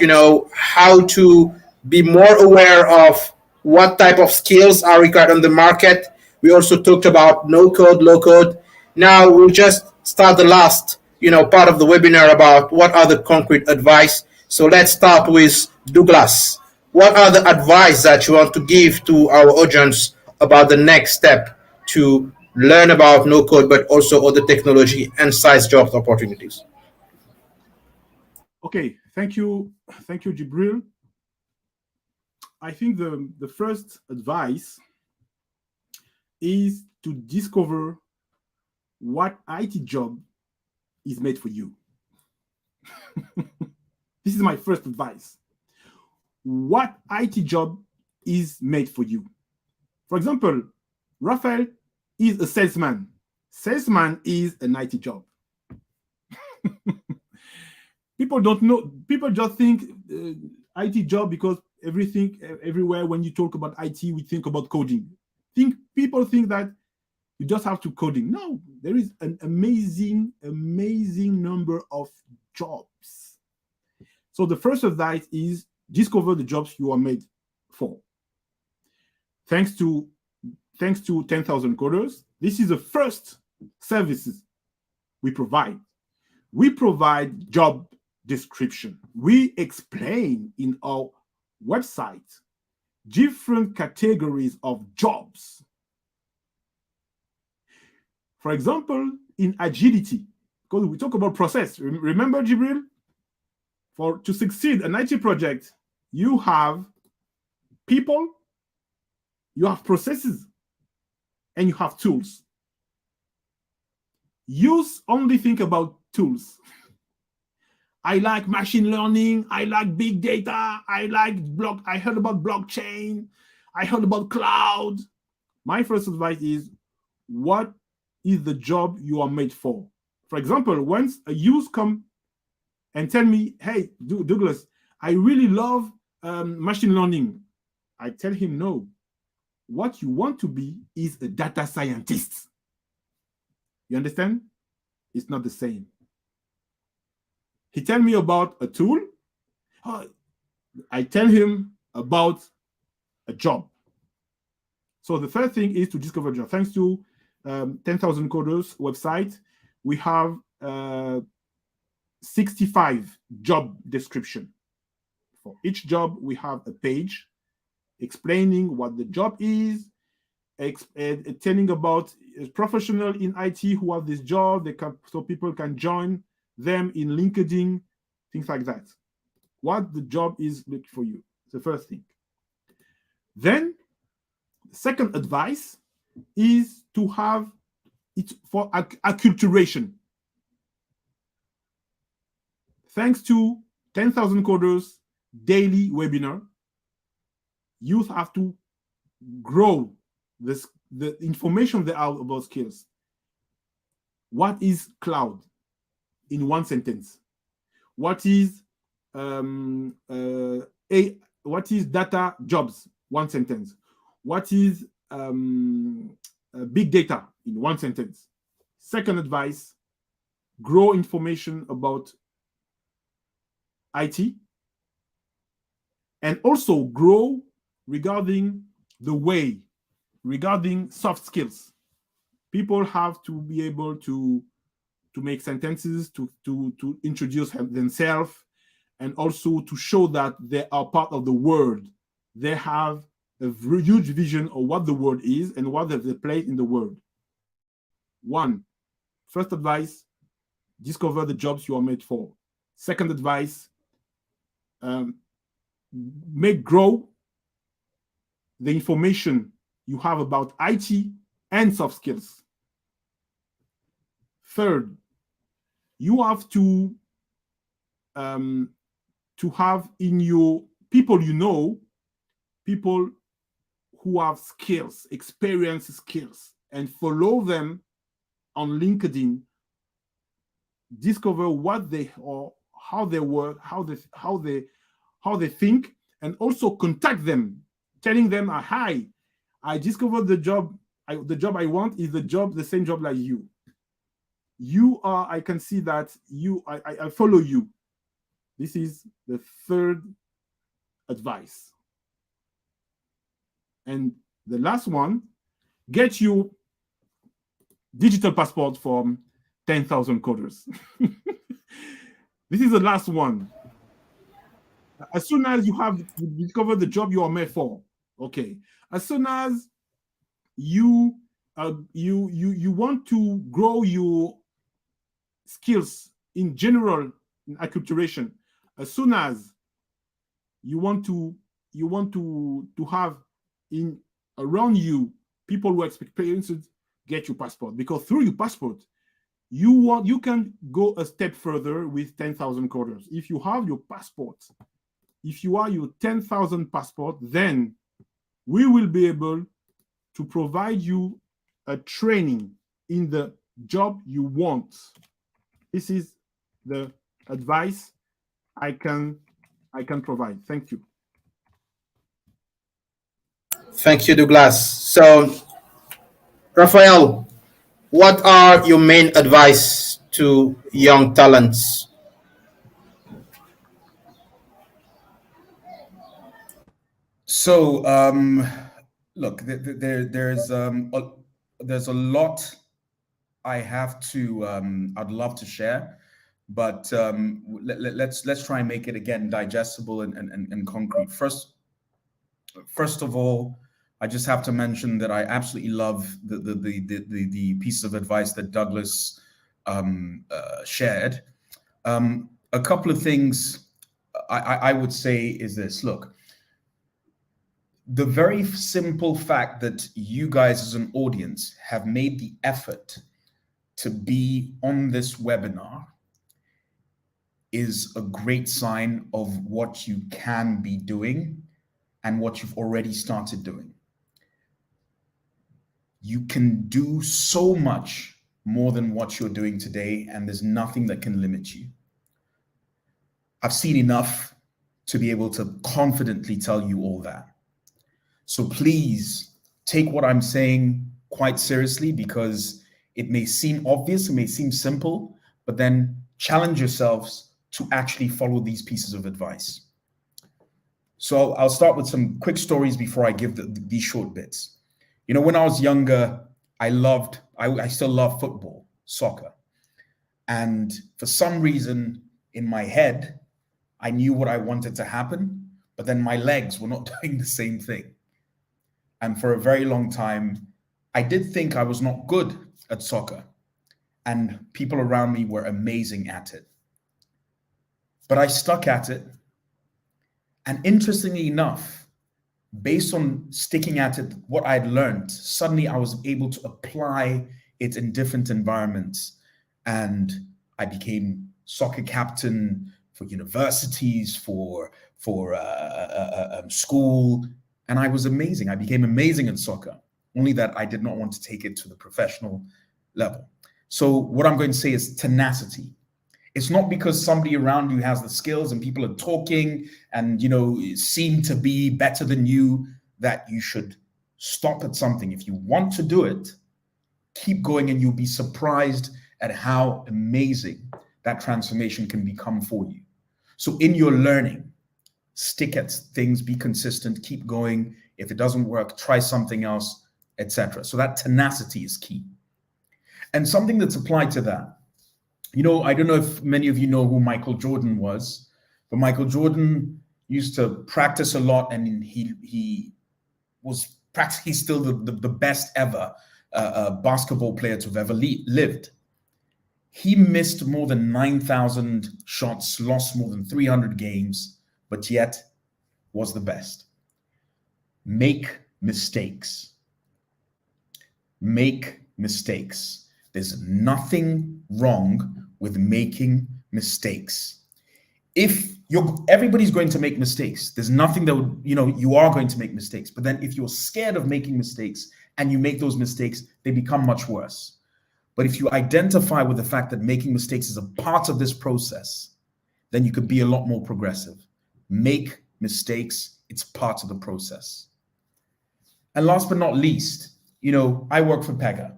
how to be more aware of what type of skills are required on the market. We also talked about no code, low code. Now we'll just start the last, part of the webinar about what are the concrete advice. So let's start with Douglas. What are the advice that you want to give to our audience about the next step to learn about no code, but also other technology and size job opportunities? Okay, thank you, Djibril. I think the first advice is to discover what IT job is made for you. This is my first advice. What IT job is made for you? For example, Raphael is a salesman. Salesman is an IT job. People don't know. People just think IT job because everywhere when you talk about IT, we think about coding. People think that you just have to coding. No, there is an amazing number of jobs. So the first advice is discover the jobs you are made for. Thanks to 10,000 Codeurs, this is the first services we provide. We provide job description. We explain in our website different categories of jobs. For example, in agility, because we talk about process. Remember, Djibril? To succeed an IT project, you have people, you have processes, and you have tools. Only think about tools. I like machine learning. I like big data. I heard about blockchain. I heard about cloud. My first advice is, what is the job you are made for? For example, once a user come and tell me, hey, Douglas, I really love machine learning. I tell him, no. What you want to be is a data scientist. You understand? It's not the same. He tell me about a tool. I tell him about a job. So the first thing is to discover a job. Thanks to 10,000 Codeurs website, we have 65 job description. For each job, we have a page explaining what the job is, telling about a professional in IT who have this job, so people can join them in LinkedIn, things like that. What the job is looking for you, the first thing. Then, the second advice is to have it's for acculturation. Thanks to 10,000 Codeurs daily webinar, youth have to grow the information they have about skills. What is cloud in one sentence? What is what is data jobs? One sentence. What is big data in one sentence? Second advice, grow information about IT, and also grow regarding regarding soft skills. People have to be able to make sentences, to introduce themselves, and also to show that they are part of the world. They have a huge vision of what the world is and what they play in the world. First advice, discover the jobs you are made for. Second advice, grow the information you have about IT and soft skills. Third, you have to have in your people, people who have skills, experience skills, and follow them on LinkedIn. Discover what they are, how they work, how they think, and also contact them, telling them, "Hi, I discovered the job. The job I want is the same job like you. You are. I can see that you. I follow you." This is the third advice. And the last one, get your digital passport from 10,000 Codeurs. This is the last one. As soon as you have discovered the job you are made for, okay. As soon as you want to grow your skills in general in acculturation, as soon as you want to have around you people who experience it, get your passport, because through your passport you can go a step further with 10,000 Codeurs. If you have your passport, if you are your 10,000 passport, then we will be able to provide you a training in the job you want. This is the advice I can provide. Thank you. Thank you, Douglas. So, Raphael, what are your main advice to young talents? So, look, there's a lot I have to I'd love to share, but let's try and make it again digestible and concrete. First of all, I just have to mention that I absolutely love the piece of advice that Douglas shared. A couple of things I would say is this. Look, the very simple fact that you guys as an audience have made the effort to be on this webinar is a great sign of what you can be doing and what you've already started doing. You can do so much more than what you're doing today, and there's nothing that can limit you. I've seen enough to be able to confidently tell you all that. So please take what I'm saying quite seriously, because it may seem obvious, it may seem simple, but then challenge yourselves to actually follow these pieces of advice. So I'll start with some quick stories before I give these short bits. You know, when I was younger, I still love football, soccer. And for some reason in my head, I knew what I wanted to happen, but then my legs were not doing the same thing. And for a very long time, I did think I was not good at soccer, and people around me were amazing at it. But I stuck at it. And interestingly enough, based on sticking at it, what I'd learned, suddenly I was able to apply it in different environments. And I became soccer captain for universities, for school, and I was amazing. I became amazing in soccer, only that I did not want to take it to the professional level. So what I'm going to say is tenacity. It's not because somebody around you has the skills and people are talking and, seem to be better than you, that you should stop at something. If you want to do it, keep going, and you'll be surprised at how amazing that transformation can become for you. So in your learning, stick at things, be consistent, keep going. If it doesn't work, try something else, etc. So that tenacity is key. And something that's applied to that, I don't know if many of you know who Michael Jordan was, but Michael Jordan used to practice a lot, and he was practically still the best ever basketball player to have ever lived. He missed more than 9,000 shots, lost more than 300 games, but yet was the best. Make mistakes. Make mistakes. There's nothing wrong with making mistakes. Everybody's going to make mistakes. There's nothing that would, you are going to make mistakes. But then if you're scared of making mistakes and you make those mistakes, they become much worse. But if you identify with the fact that making mistakes is a part of this process, then you could be a lot more progressive. Make mistakes. It's part of the process. And last but not least, I work for Pega.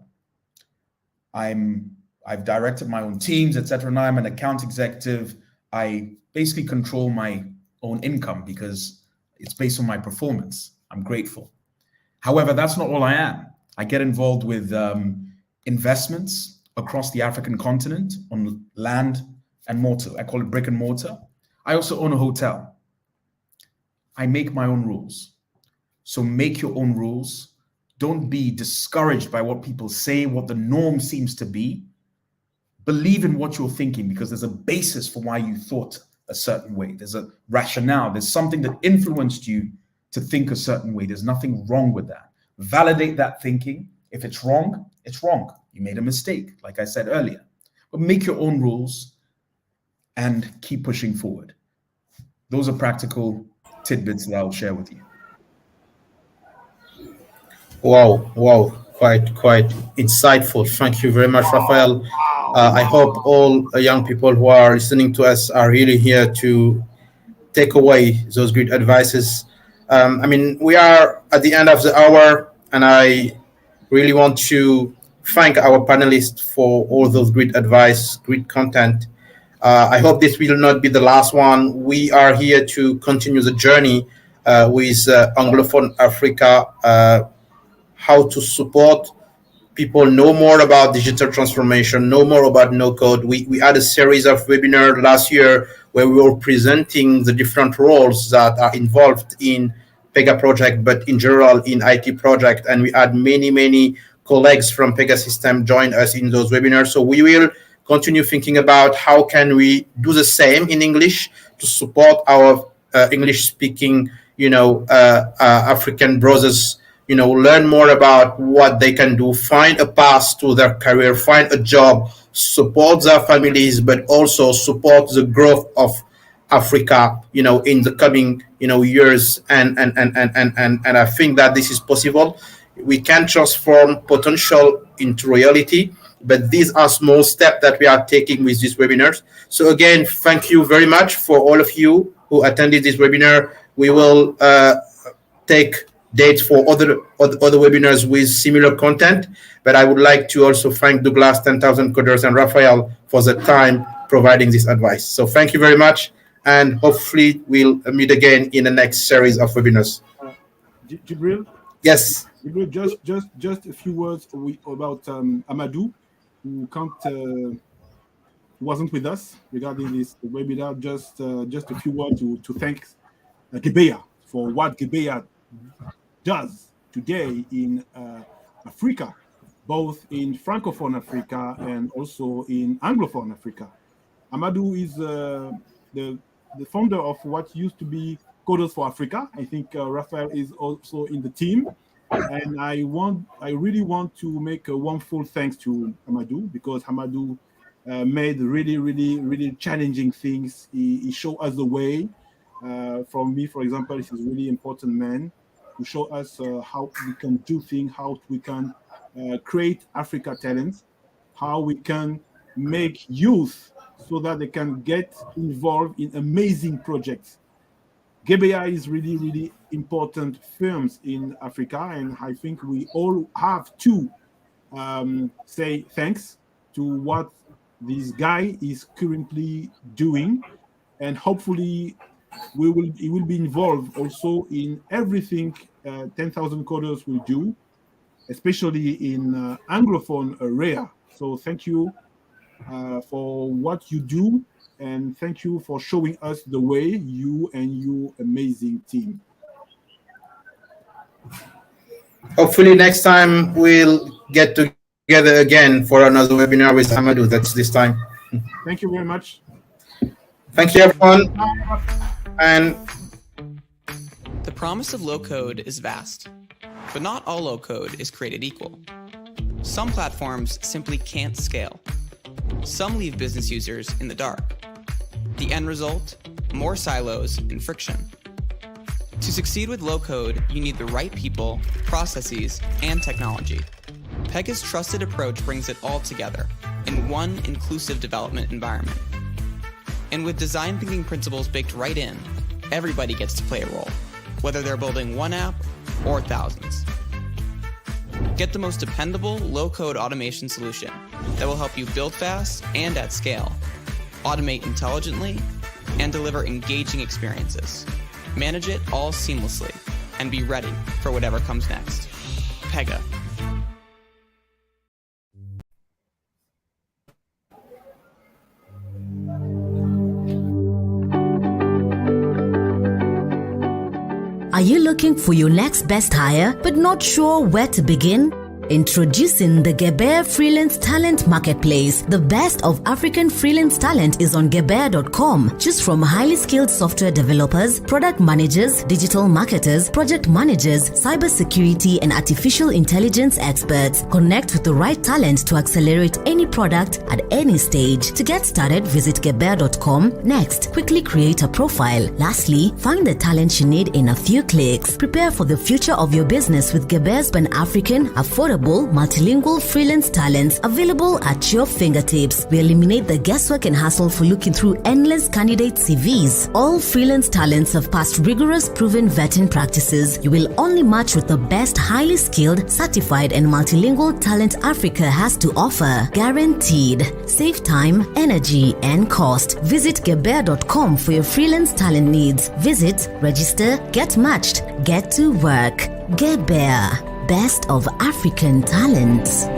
I've directed my own teams, etc. Now I'm an account executive. I basically control my own income because it's based on my performance. I'm grateful. However, that's not all I am. I get involved with investments across the African continent on land and mortar. I call it brick and mortar. I also own a hotel. I make my own rules. So make your own rules. Don't be discouraged by what people say, what the norm seems to be. Believe in what you're thinking, because there's a basis for why you thought a certain way. There's a rationale. There's something that influenced you to think a certain way. There's nothing wrong with that. Validate that thinking. If it's wrong, it's wrong. You made a mistake, like I said earlier. But make your own rules and keep pushing forward. Those are practical tidbits that I'll share with you. Wow, quite insightful. Thank you very much, Raphael. I hope all young people who are listening to us are really here to take away those good advices. We are at the end of the hour, and I really want to thank our panelists for all those great advice, great content. I hope this will not be the last one. We are here to continue the journey with Anglophone Africa, how to support people know more about digital transformation, know more about no-code. We had a series of webinars last year where we were presenting the different roles that are involved in Pega project, but in general in IT project. And we had many colleagues from Pegasystems join us in those webinars. So we will continue thinking about how can we do the same in English to support our English-speaking, African brothers, learn more about what they can do, find a path to their career, find a job, support their families, but also support the growth of Africa, in the coming, years. And I think that this is possible. We can transform potential into reality, but these are small steps that we are taking with these webinars. So again, thank you very much for all of you who attended this webinar. We will take dates for other webinars with similar content, but I would like to also thank Douglas, 10,000 Codeurs, and Raphael for the time providing this advice. So thank you very much, and hopefully we'll meet again in the next series of webinars. Djibril? Yes. Djibril, just a few words about Amadou, who wasn't with us regarding this webinar. Just a few words to thank Gebeya for what Gebeya does today in Africa, both in Francophone Africa and also in Anglophone Africa. Amadou is the founder of what used to be Codeurs for Africa. I think Raphael is also in the team. And I really want to make a warmful thanks to Amadou, because Amadou made really challenging things. He showed us the way. For me, for example, he's a really important man to show us how we can do things, how we can create Africa talents, how we can make youth so that they can get involved in amazing projects. Gebeya is really important firms in Africa, and I think we all have to say thanks to what this guy is currently doing, and hopefully he will be involved also in everything 10,000 Codeurs will do, especially in Anglophone area. So thank you for what you do, and thank you for showing us the way, you and your amazing team. Hopefully next time we'll get together again for another webinar with Amadou. That's this time. Thank you very much. Thank you, everyone. And the promise of low code is vast, but not all low code is created equal. Some platforms simply can't scale. Some leave business users in the dark. The end result? More silos and friction. To succeed with low code, you need the right people, processes, and technology. Pega's trusted approach brings it all together in one inclusive development environment. And with design thinking principles baked right in, everybody gets to play a role, whether they're building one app or thousands. Get the most dependable, low-code automation solution that will help you build fast and at scale, automate intelligently, and deliver engaging experiences. Manage it all seamlessly, and be ready for whatever comes next. Pega. Are you looking for your next best hire but not sure where to begin? Introducing the Gebeya Freelance Talent Marketplace. The best of African freelance talent is on Gebeya.com. Choose from highly skilled software developers, product managers, digital marketers, project managers, cybersecurity, and artificial intelligence experts. Connect with the right talent to accelerate any product at any stage. To get started, visit Gebeya.com. Next, quickly create a profile. Lastly, find the talent you need in a few clicks. Prepare for the future of your business with Gebeya's Pan-African, affordable, multilingual freelance talents available at your fingertips. We eliminate the guesswork and hassle for looking through endless candidate CVs. All freelance talents have passed rigorous proven vetting practices. You will only match with the best highly skilled, certified, and multilingual talent Africa has to offer. Guaranteed. Save time, energy, and cost. Visit Gebeya.com for your freelance talent needs. Visit, register, get matched, get to work. Gebeya. Best of African talents.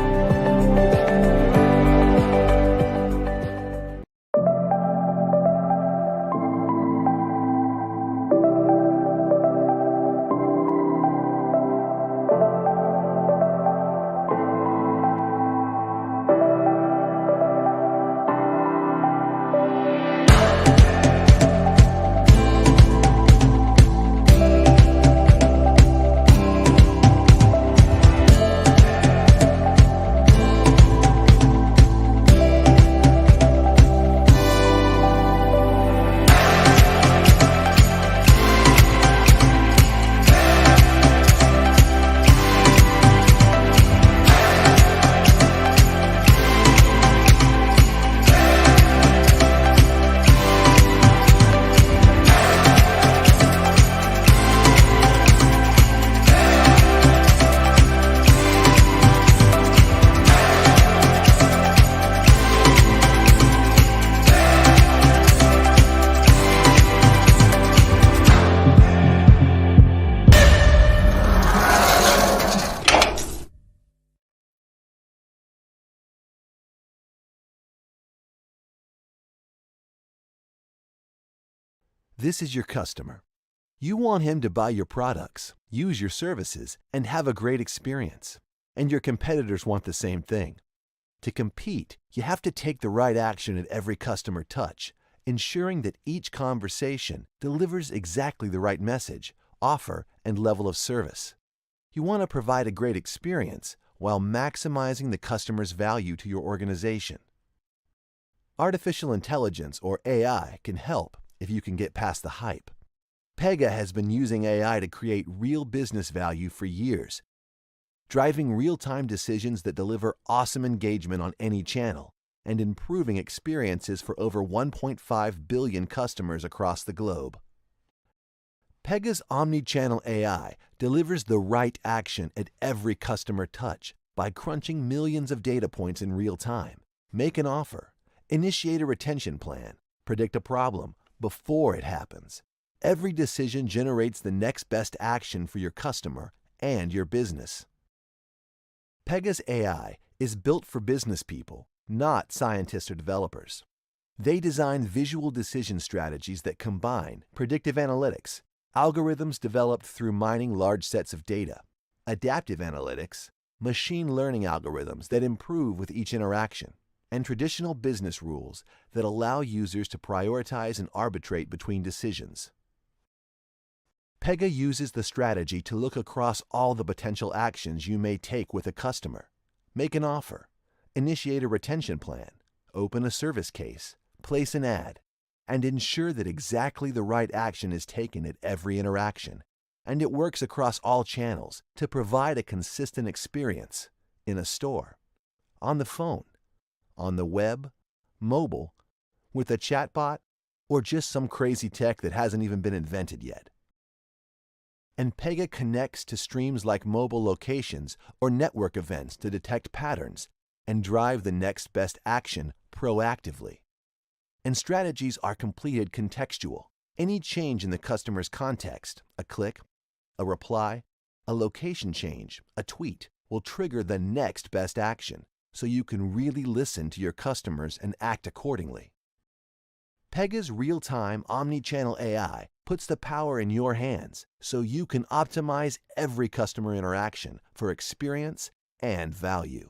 This is your customer. You want him to buy your products, use your services, and have a great experience. And your competitors want the same thing. To compete, you have to take the right action at every customer touch, ensuring that each conversation delivers exactly the right message, offer, and level of service. You want to provide a great experience while maximizing the customer's value to your organization. Artificial intelligence, or AI, can help if you can get past the hype. Pega has been using AI to create real business value for years, driving real-time decisions that deliver awesome engagement on any channel and improving experiences for over 1.5 billion customers across the globe. Pega's omni-channel AI delivers the right action at every customer touch by crunching millions of data points in real time. Make an offer, initiate a retention plan, predict a problem before it happens. Every decision generates the next best action for your customer and your business. Pega's AI is built for business people, not scientists or developers. They design visual decision strategies that combine predictive analytics, algorithms developed through mining large sets of data, adaptive analytics, machine learning algorithms that improve with each interaction, and traditional business rules that allow users to prioritize and arbitrate between decisions. Pega uses the strategy to look across all the potential actions you may take with a customer. Make an offer, initiate a retention plan, open a service case, place an ad, and ensure that exactly the right action is taken at every interaction, and it works across all channels to provide a consistent experience in a store, on the phone, on the web, mobile, with a chatbot, or just some crazy tech that hasn't even been invented yet. And Pega connects to streams like mobile locations or network events to detect patterns and drive the next best action proactively. And strategies are completed contextual. Any change in the customer's context, a click, a reply, a location change, a tweet, will trigger the next best action, so you can really listen to your customers and act accordingly. Pega's real-time omni-channel AI puts the power in your hands so you can optimize every customer interaction for experience and value.